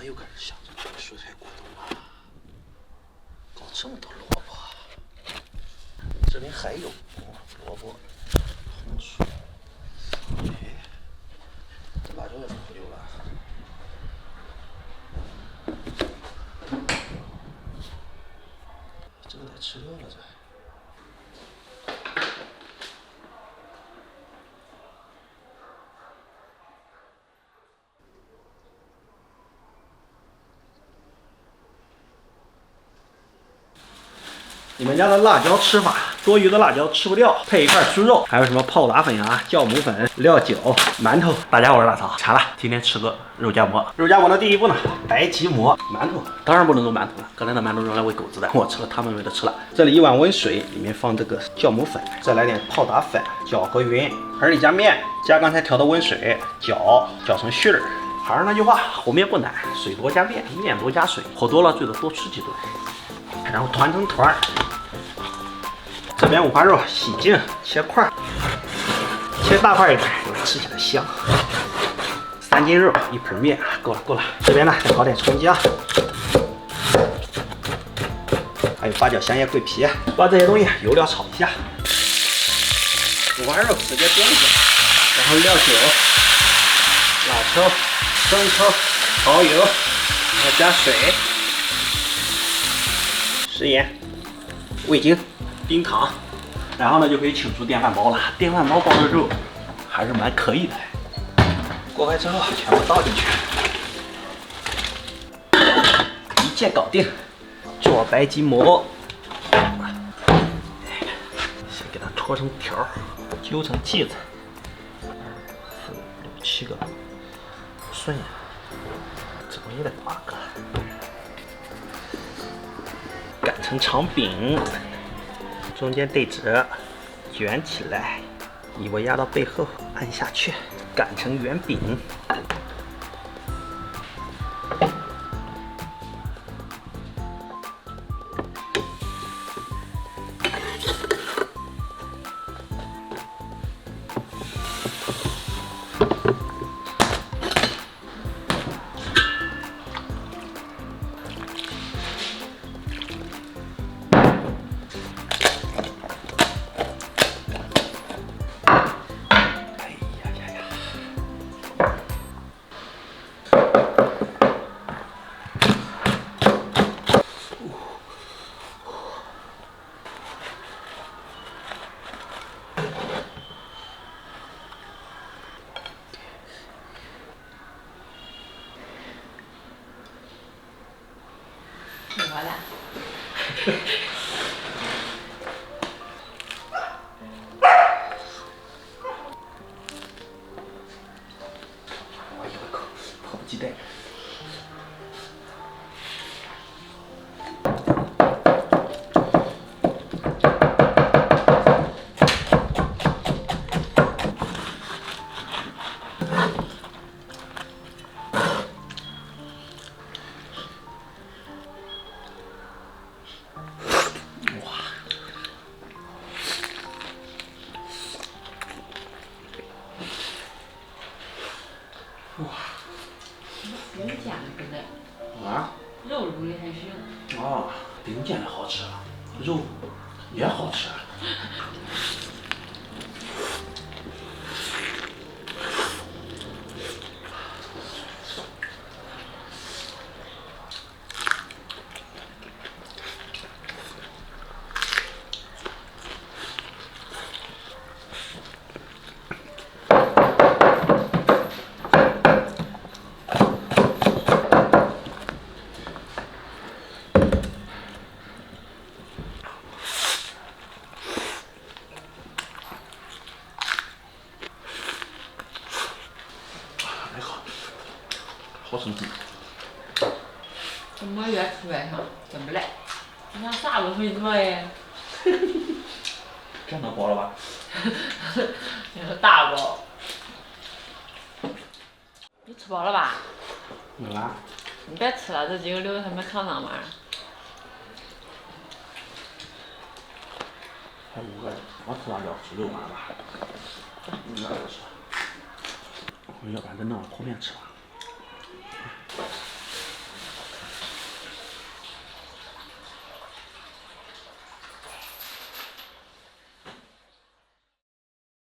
又开始想着做蔬菜果冻了。搞这么多萝卜，这里还有萝卜、红薯。哎，这辣椒也不可留了。这个得吃掉了这。 你们家的辣椒吃法，多余的辣椒吃不掉，配一块猪肉，还有什么泡打粉啊、酵母粉、料酒、馒头。大家好，我是大曹，馋了，今天吃个肉夹馍。肉夹馍的第一步呢，白吉馍、馒头，当然不能做馒头了，刚才的馒头用来喂狗子的，我吃了，他们没得吃了。这里1碗温水，里面放这个酵母粉，再来点泡打粉，搅和匀。盆里加面，加刚才调的温水，搅成絮儿。还是那句话，和面不难，水多加面，面多加水，和多了最多多吃几顿。 然后团成团儿。这边五花肉洗净切块，切大块一点，吃起来香。3斤肉，1盆面，够了。这边呢再搞点葱姜，还有八角、香叶、桂皮，把这些东西油料炒一下。五花肉直接煸一下，然后料酒、老抽、生抽、蚝油，然后加水。 食盐、味精、冰糖，然后呢就可以请出电饭煲了。电饭煲煲的肉还是蛮可以的。锅开之后全部倒进去，一键搞定。做白吉馍，先给它搓成条，揪成剂子。4、5、6、7个顺呀，这么也得8个。 擀成长饼，中间对折，卷起来，尾巴压到背后，按下去，擀成圆饼。怎么了？我咬一口，迫不及待。哇！饼煎的不赖，啊？肉卤的还行。哦，饼煎的好吃，肉也好吃。还好，好生气。怎么越吃越香，真不赖。你看啥都会做耶。这能饱了吧？那个大包。你吃饱了吧？没啦。你别吃了，这几个留着他们炕上玩。还5个人，我吃辣椒吃6碗吧。你俩都吃。要不然再弄碗泡面吃吧。